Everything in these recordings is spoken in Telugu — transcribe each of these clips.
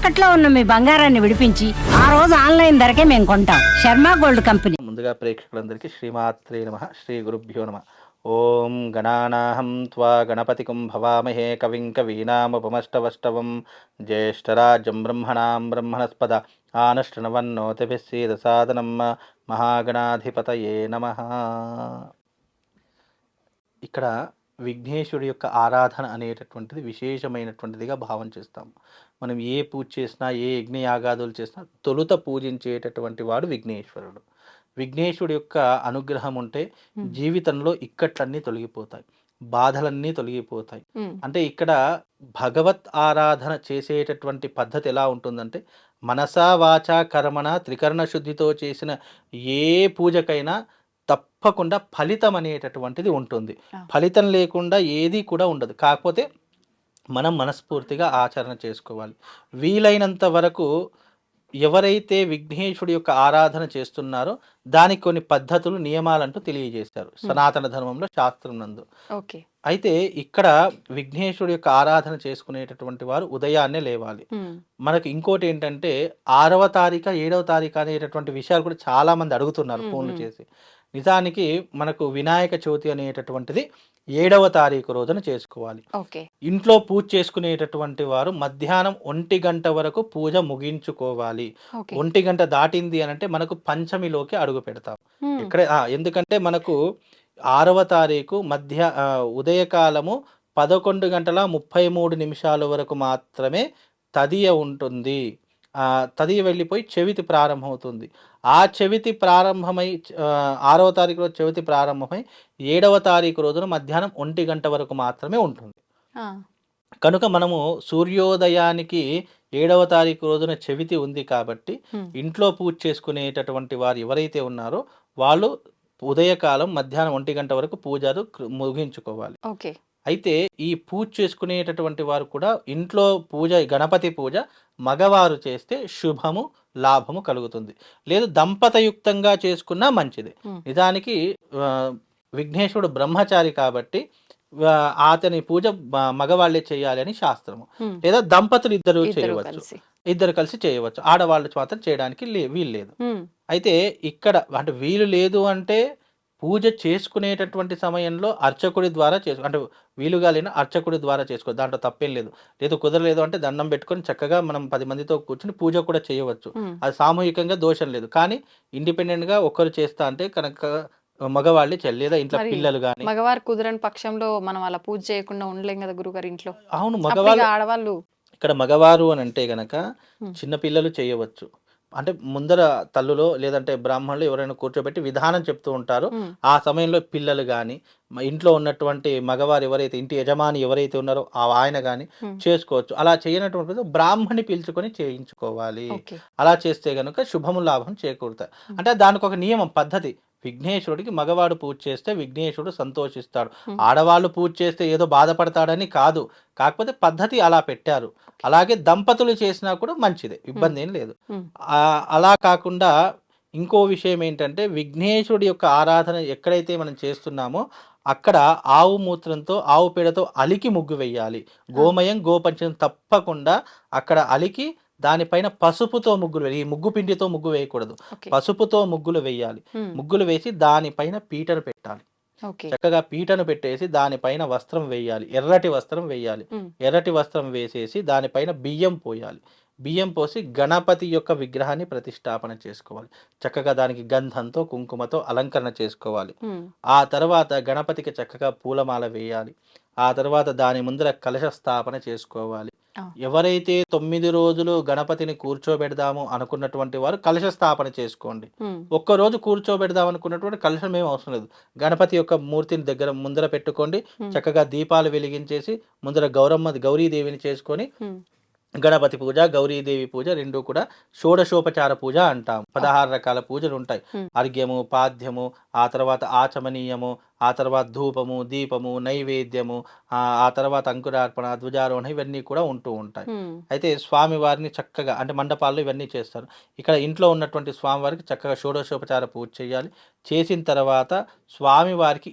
తాకట్లో ఉన్న మీ బంగారాన్ని విడిపించి ఆ రోజు ఆన్లైన్ ధరకే మేము కొంటాం. Sharma gold company. ముందుగా ప్రేక్షకులందరికీ శ్రీమాత్రే నమః, శ్రీ గురుభ్యో నమః. ఓం గణానాహం త్వా గణపతికం భవామహే కవిం కవీనాముపమష్టవష్టవం జ్యేష్ఠరాజం బ్రహ్మణాం బ్రహ్మణస్పద ఆనశ్రణవన్నోతిభిస్సీద సాదనం మహాగణాధిపతయే నమః. ఇక్కడ విఘ్నేశ్వరుడి యొక్క ఆరాధన అనేటటువంటిది విశేషమైనటువంటిదిగా భావం చేస్తాము. మనం ఏ పూజ చేసినా, ఏ యజ్ఞయాగాదులు చేసినా తొలుత పూజించేటటువంటి వాడు విఘ్నేశ్వరుడు. విఘ్నేశ్వరుడి యొక్క అనుగ్రహం ఉంటే జీవితంలో ఇక్కట్లన్నీ తొలగిపోతాయి, బాధలన్నీ తొలగిపోతాయి. అంటే ఇక్కడ భగవత్ ఆరాధన చేసేటటువంటి పద్ధతి ఎలా ఉంటుందంటే, మనసా వాచా కర్మణ త్రికరణ శుద్ధితో చేసిన ఏ పూజకైనా తప్పకుండా ఫలితం అనేటటువంటిది ఉంటుంది. ఫలితం లేకుండా ఏది కూడా ఉండదు. కాకపోతే మనం మనస్ఫూర్తిగా ఆచరణ చేసుకోవాలి. వీలైనంత వరకు ఎవరైతే విఘ్నేశ్వరుడి యొక్క ఆరాధన చేస్తున్నారో దానికి కొన్ని పద్ధతులు, నియమాలంటూ తెలియజేశారు సనాతన ధర్మంలో, శాస్త్రం నందు. అయితే ఇక్కడ విఘ్నేశ్వరుడి యొక్క ఆరాధన చేసుకునేటటువంటి వారు ఉదయాన్నే లేవాలి. మనకు ఇంకోటి ఏంటంటే 6వ తారీఖు 7వ తారీఖు అనేటటువంటి విషయాలు కూడా చాలా మంది అడుగుతున్నారు ఫోన్లు చేసి. నిజానికి మనకు వినాయక చవితి అనేటటువంటిది 7వ తారీఖు రోజున చేసుకోవాలి. ఇంట్లో పూజ చేసుకునేటటువంటి వారు మధ్యాహ్నం 1 గంట వరకు పూజ ముగించుకోవాలి. 1 గంట దాటింది అని అంటే మనకు పంచమిలోకి అడుగు పెడతాం. ఇక్కడ ఎందుకంటే మనకు 6వ తారీఖు ఉదయకాలము 11 గంటల 33 నిమిషాల వరకు మాత్రమే తదియ ఉంటుంది. తదియ వెళ్ళిపోయి చెవితి ప్రారంభమవుతుంది. ఆ చెవితి ప్రారంభమై 6వ తారీఖు రోజు చెవితి ప్రారంభమై 7వ తారీఖు రోజున మధ్యాహ్నం 1 గంట వరకు మాత్రమే ఉంటుంది. కనుక మనము సూర్యోదయానికి 7వ తారీఖు రోజున చెవితి ఉంది కాబట్టి ఇంట్లో పూజ చేసుకునేటటువంటి వారు ఎవరైతే ఉన్నారో వాళ్ళు ఉదయకాలం మధ్యాహ్నం 1 గంట వరకు పూజలు ముగించుకోవాలి. అయితే ఈ పూజ చేసుకునేటటువంటి వారు కూడా ఇంట్లో పూజ, గణపతి పూజ మగవారు చేస్తే శుభము, లాభము కలుగుతుంది. లేదు దంపతయుక్తంగా చేసుకున్నా మంచిది. నిజానికి విఘ్నేశ్వరుడు బ్రహ్మచారి కాబట్టి అతని పూజ మగవాళ్ళే చేయాలి అని శాస్త్రము. లేదా దంపతులు ఇద్దరు కలిసి చేయవచ్చు. ఆడవాళ్ళు మాత్రం చేయడానికి వీలు లేదు. అయితే ఇక్కడ అంటే వీలు లేదు అంటే పూజ చేసుకునేటటువంటి సమయంలో అర్చకుడి ద్వారా అంటే వీలుగా లేని అర్చకుడి ద్వారా చేసుకో, దాంట్లో తప్పేం లేదు. లేదు కుదరలేదు అంటే దండం పెట్టుకొని చక్కగా మనం 10 మందితో కూర్చుని పూజ కూడా చేయవచ్చు. అది సామూహికంగా దోషం లేదు. కానీ ఇండిపెండెంట్ గా ఒక్కరు చేస్తా అంటే కనుక మగవాళ్ళే చేయాలి. లేదా ఇంట్లో పిల్లలు కానీ, మగవారు కుదరని పక్షంలో మనం అలా పూజ చేయకుండా ఉండలేం కదా గురుగారు ఇంట్లో. అవును, మగవాళ్ళు ఆడవాళ్ళు ఇక్కడ మగవారు అని అంటే గనక చిన్న పిల్లలు చేయవచ్చు. అంటే ముందర తల్లులో లేదంటే బ్రాహ్మణులు ఎవరైనా కూర్చోబెట్టి విధానం చెప్తూ ఉంటారు. ఆ సమయంలో పిల్లలు కానీ, ఇంట్లో ఉన్నటువంటి మగవారు ఎవరైతే, ఇంటి యజమాని ఎవరైతే ఉన్నారో ఆయన కానీ చేసుకోవచ్చు. అలా చేయనటువంటి బ్రాహ్మణి పిలుచుకొని చేయించుకోవాలి. అలా చేస్తే గనుక శుభము, లాభం చేకూరుతాయి. అంటే దానికి ఒక నియమం, పద్ధతి. విఘ్నేశ్వరుడికి మగవాడు పూజ చేస్తే విఘ్నేశ్వరుడు సంతోషిస్తాడు. ఆడవాళ్ళు పూజ చేస్తే ఏదో బాధపడతాడని కాదు, కాకపోతే పద్ధతి అలా పెట్టారు. అలాగే దంపతులు చేసినా కూడా మంచిదే, ఇబ్బంది ఏం లేదు. అలా కాకుండా ఇంకో విషయం ఏంటంటే, విఘ్నేశ్వరుడి యొక్క ఆరాధన ఎక్కడైతే మనం చేస్తున్నామో అక్కడ ఆవు మూత్రంతో, ఆవు పేడతో అలికి ముగ్గు వేయాలి. గోమయం, గోపంచం తప్పకుండా అక్కడ అలికి దానిపైన పసుపుతో ముగ్గులు వేయాలి. ఈ ముగ్గు పిండితో ముగ్గు వేయకూడదు, పసుపుతో ముగ్గులు వేయాలి. ముగ్గులు వేసి దానిపైన పీటను పెట్టాలి. చక్కగా పీటను పెట్టేసి దానిపైన వస్త్రం వేయాలి, ఎర్రటి వస్త్రం వేయాలి. ఎర్రటి వస్త్రం వేసేసి దానిపైన బియ్యం పోయాలి. బియ్యం పోసి గణపతి యొక్క విగ్రహాన్ని ప్రతిష్టాపన చేసుకోవాలి. చక్కగా దానికి గంధంతో, కుంకుమతో అలంకరణ చేసుకోవాలి. ఆ తర్వాత గణపతికి చక్కగా పూలమాల వేయాలి. ఆ తర్వాత దాని ముందర కలశ స్థాపన చేసుకోవాలి. ఎవరైతే 9 రోజులు గణపతిని కూర్చోబెడదాము అనుకున్నటువంటి వారు కలశ స్థాపన చేసుకోండి. ఒక్కరోజు కూర్చోబెడదాం అనుకున్నటువంటి కలశం ఏం అవసరం లేదు. గణపతి యొక్క మూర్తిని దగ్గర ముందర పెట్టుకోండి. చక్కగా దీపాలు వెలిగించేసి ముందర గౌరీదేవిని చేసుకొని గణపతి పూజ, గౌరీదేవి పూజ రెండు కూడా షోడశోపచార పూజ అంటాం. 16 రకాల పూజలు ఉంటాయి. అర్ఘ్యము, పాద్యము, ఆ తర్వాత ఆచమనీయము, ఆ తర్వాత ధూపము, దీపము, నైవేద్యము, ఆ తర్వాత అంకురార్పణ, ధ్వజారోహణ, ఇవన్నీ కూడా ఉంటూ ఉంటాయి. అయితే స్వామివారిని చక్కగా అంటే మండపాల్లో ఇవన్నీ చేస్తారు. ఇక్కడ ఇంట్లో ఉన్నటువంటి స్వామివారికి చక్కగా షోడశోపచార పూజ చేయాలి. చేసిన తర్వాత స్వామివారికి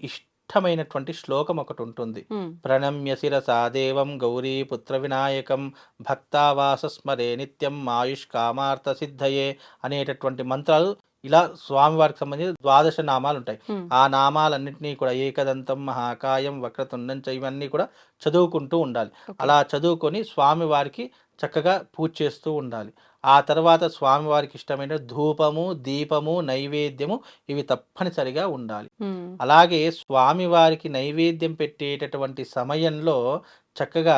ఇష్టమైనటువంటి శ్లోకం ఒకటి ఉంటుంది. ప్రణమ్య శిరసా దేవం గౌరీ పుత్ర వినాయకం భక్తావాస స్మరే నిత్యం ఆయుష్ కామార్థ సిద్ధయే అనేటటువంటి మంత్రాలు ఇలా స్వామివారికి సంబంధించి 12 నామాలు ఉంటాయి. ఆ నామాలన్నింటినీ కూడా ఏకదంతం మహాకాయం వక్రతుండం ఇవన్నీ కూడా చదువుకుంటూ ఉండాలి. అలా చదువుకొని స్వామివారికి చక్కగా పూజ చేస్తూ ఉండాలి. ఆ తర్వాత స్వామివారికి ఇష్టమైన ధూపము, దీపము, నైవేద్యము ఇవి తప్పనిసరిగా ఉండాలి. అలాగే స్వామివారికి నైవేద్యం పెట్టేటటువంటి సమయంలో చక్కగా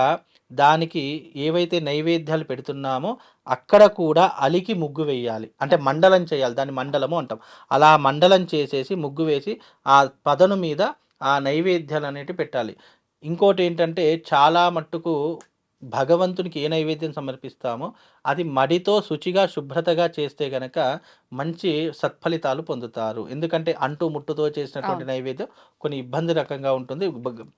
దానికి ఏవైతే నైవేద్యాలు పెడుతున్నామో అక్కడ కూడా అలికి ముగ్గు వేయాలి. అంటే మండలం చేయాలి, దాన్ని మండలము అంటాం. అలా మండలం చేసేసి ముగ్గు వేసి ఆ పదను మీద ఆ నైవేద్యాలు అనేటివి పెట్టాలి. ఇంకోటి ఏంటంటే చాలా మట్టుకు భగవంతునికి ఏ నైవేద్యం సమర్పిస్తామో అది మడితో శుచిగా శుభ్రతగా చేస్తే గనక మంచి సత్ఫలితాలు పొందుతారు. ఎందుకంటే అంటూ ముట్టుతో చేసినటువంటి నైవేద్యం కొన్ని ఇబ్బంది రకంగా ఉంటుంది.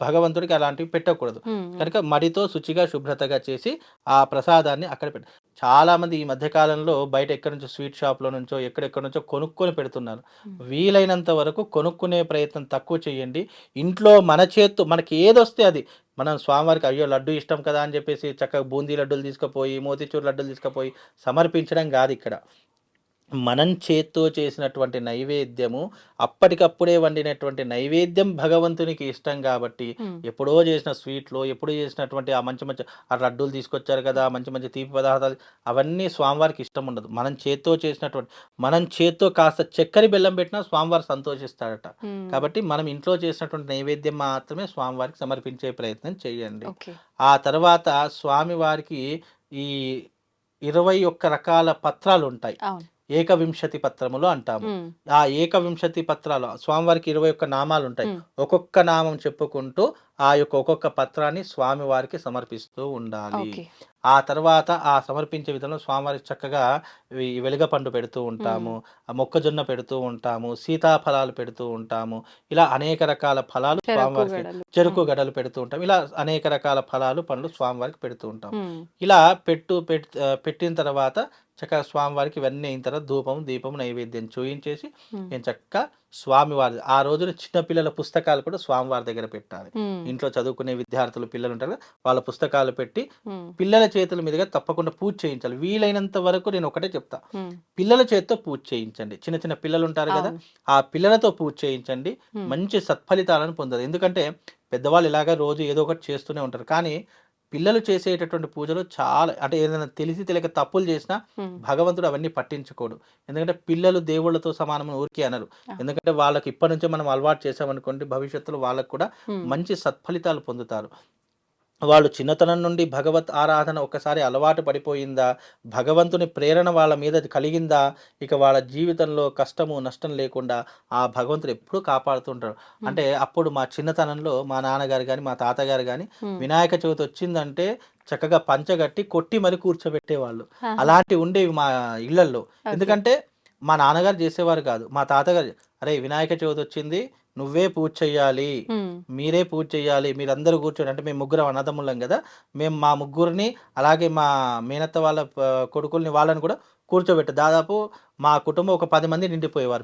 భగవంతుడికి అలాంటివి పెట్టకూడదు. కనుక మడితో శుచిగా శుభ్రతగా చేసి ఆ ప్రసాదాన్ని అక్కడ పెట్ట చాలా మంది ఈ మధ్య కాలంలో బయట ఎక్కడి నుంచో స్వీట్ షాప్లో నుంచో ఎక్కడెక్కడి నుంచో కొనుక్కొని పెడుతున్నారు. వీలైనంత వరకు కొనుక్కునే ప్రయత్నం తక్కువ చేయండి. ఇంట్లో మన చేత్తో మనకి ఏదొస్తే అది మనం స్వామివారికి అయ్యో లడ్డు ఇష్టం కదా అని చెప్పేసి చక్కగా బూందీ లడ్డూలు తీసుకుపోయి మోతీచూర్ లడ్డూలు తీసుకుపోయి సమర్పించడం కాదు. ఇక్కడ మనం చేత్తో చేసినటువంటి నైవేద్యము అప్పటికప్పుడే వండినటువంటి నైవేద్యం భగవంతునికి ఇష్టం కాబట్టి ఎప్పుడో చేసిన స్వీట్లో ఎప్పుడో చేసినటువంటి ఆ మంచి మంచి ఆ లడ్డూలు తీసుకొచ్చారు కదా, మంచి మంచి తీపి పదార్థాలు అవన్నీ స్వామివారికి ఇష్టం ఉండదు. మనం చేత్తో చేసినటువంటి మనం చేత్తో కాస్త చక్కెర బెల్లం పెట్టినా స్వామివారు సంతోషిస్తాడట. కాబట్టి మనం ఇంట్లో చేసినటువంటి నైవేద్యం మాత్రమే స్వామివారికి సమర్పించే ప్రయత్నం చేయండి. ఆ తర్వాత స్వామివారికి ఈ 21 రకాల పత్రాలు ఉంటాయి. ఏకవింశతి పత్రములు అంటాము. ఆ ఏకవింశతి పత్రాలు స్వామివారికి 21 నామాలు ఉంటాయి. ఒక్కొక్క నామం చెప్పుకుంటూ ఆ యొక్క ఒక్కొక్క పత్రాన్ని స్వామివారికి సమర్పిస్తూ ఉండాలి. ఆ తర్వాత ఆ సమర్పించే విధంలో స్వామివారికి చక్కగా వెలుగపండు పెడుతూ ఉంటాము, మొక్కజొన్న పెడుతూ ఉంటాము, సీతాఫలాలు పెడుతూ ఉంటాము. ఇలా అనేక రకాల ఫలాలు స్వామివారికి, చెరుకు గడలు పెడుతూ ఉంటాం. ఇలా అనేక రకాల ఫలాలు పండ్లు స్వామివారికి పెడుతూ ఉంటాం. ఇలా పెట్టిన తర్వాత చక్కగా స్వామివారికి ఇవన్నీ అయిన తర్వాత ధూపం, దీపం, నైవేద్యం చూయించేసి నేను చక్కగా స్వామివారి ఆ రోజున చిన్నపిల్లల పుస్తకాలు కూడా స్వామివారి దగ్గర పెట్టాలి. ఇంట్లో చదువుకునే విద్యార్థులు పిల్లలు ఉంటారు కదా, వాళ్ళ పుస్తకాలు పెట్టి పిల్లల చేతుల మీదుగా తప్పకుండా పూజ చేయించాలి. వీలైనంత వరకు నేను ఒకటే చెప్తా, పిల్లల చేతితో పూజ చేయించండి. చిన్న చిన్న పిల్లలు ఉంటారు కదా, ఆ పిల్లలతో పూజ చేయించండి. మంచి సత్ఫలితాలను పొందాలి. ఎందుకంటే పెద్దవాళ్ళు ఇలాగా రోజు ఏదో ఒకటి చేస్తూనే ఉంటారు. కానీ పిల్లలు చేసేటటువంటి పూజలు చాలా అంటే ఏదైనా తెలిసి తెలియక తప్పులు చేసినా భగవంతుడు అవన్నీ పట్టించుకోడు. ఎందుకంటే పిల్లలు దేవుళ్ళతో సమానమని ఊరికే అనరు. ఎందుకంటే వాళ్ళకి ఇప్పటి నుంచే మనం అలవాటు చేసామనుకోండి, భవిష్యత్తులో వాళ్ళకు కూడా మంచి సత్ఫలితాలు పొందుతారు. వాళ్ళు చిన్నతనం నుండి భగవత్ ఆరాధన ఒకసారి అలవాటు పడిపోయిందా, భగవంతుని ప్రేరణ వాళ్ళ మీద కలిగిందా, ఇక వాళ్ళ జీవితంలో కష్టము నష్టం లేకుండా ఆ భగవంతుడు ఎప్పుడూ కాపాడుతుంటాడు. అంటే అప్పుడు మా చిన్నతనంలో మా నాన్నగారు కానీ మా తాతగారు కానీ వినాయక చవితి వచ్చిందంటే చక్కగా పంచగట్టి కొట్టి మరి కూర్చోబెట్టేవాళ్ళు. అలాంటివి ఉండేవి మా ఇళ్లల్లో. ఎందుకంటే మా నాన్నగారు చేసేవారు కాదు, మా తాతగారు అరే వినాయక చవితి వచ్చింది నువ్వే పూజ చెయ్యాలి, మీరే పూజ చెయ్యాలి, మీరందరూ కూర్చోండి. అంటే మేము ముగ్గురం అన్నదమ్ములం కదా, మేము మా ముగ్గురిని అలాగే మా మేనత్త వాళ్ళ కొడుకుల్ని వాళ్ళని కూడా కూర్చోబెట్ట దాదాపు మా కుటుంబం ఒక 10 మంది నిండిపోయేవారు.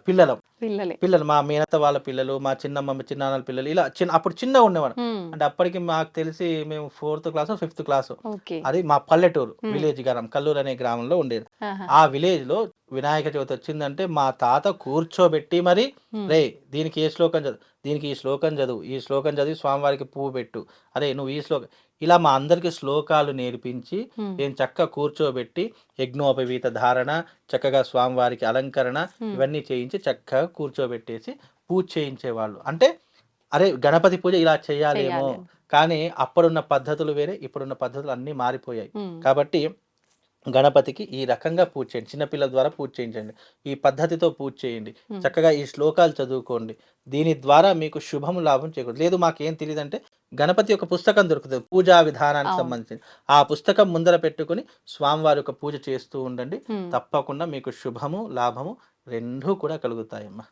పిల్లలు మా మేనత్త వాళ్ళ పిల్లలు, మా చిన్నాన్నల పిల్లలు, ఇలా అప్పుడు చిన్నగా ఉండేవాడు. అంటే అప్పటికి మాకు తెలిసి మేము 4th క్లాస్ 5th క్లాస్. అది మా పల్లెటూరు విలేజ్ గ్రామం కల్లూరు అనే గ్రామంలో ఉండేది. ఆ విలేజ్ లో వినాయక చవితి వచ్చిందంటే మా తాత కూర్చోబెట్టి మరి రే దీనికి ఏ శ్లోకం చదువు, దీనికి ఈ శ్లోకం చదువు, ఈ శ్లోకం చదివి స్వామివారికి పువ్వు పెట్టు, అరే నువ్వు ఈ శ్లోకం, ఇలా మా అందరికి శ్లోకాలు నేర్పించి నేను చక్కగా కూర్చోబెట్టి యజ్ఞోపవీత ధారణ, చక్కగా స్వామివారికి అలంకరణ ఇవన్నీ చేయించి చక్కగా కూర్చోబెట్టేసి పూజ చేయించేవాళ్ళు. అంటే అరే గణపతి పూజ ఇలా చేయాలేమో, కానీ అప్పుడున్న పద్ధతులు వేరే, ఇప్పుడున్న పద్ధతులు అన్నీ మారిపోయాయి. కాబట్టి గణపతికి ఈ రకంగా పూజ చేయండి, చిన్నపిల్లల ద్వారా పూజ చేయించండి, ఈ పద్ధతితో పూజ చేయండి, చక్కగా ఈ శ్లోకాలు చదువుకోండి. దీని ద్వారా మీకు శుభము లాభం చేకూడదు. లేదు మాకేం తెలియదంటే గణపతి యొక్క పుస్తకం దొరుకుతుంది పూజా విధానానికి సంబంధించి, ఆ పుస్తకం ముందర పెట్టుకుని స్వామివారి యొక్క పూజ చేస్తూ ఉండండి. తప్పకుండా మీకు శుభము లాభము రెండూ కూడా కలుగుతాయమ్మా.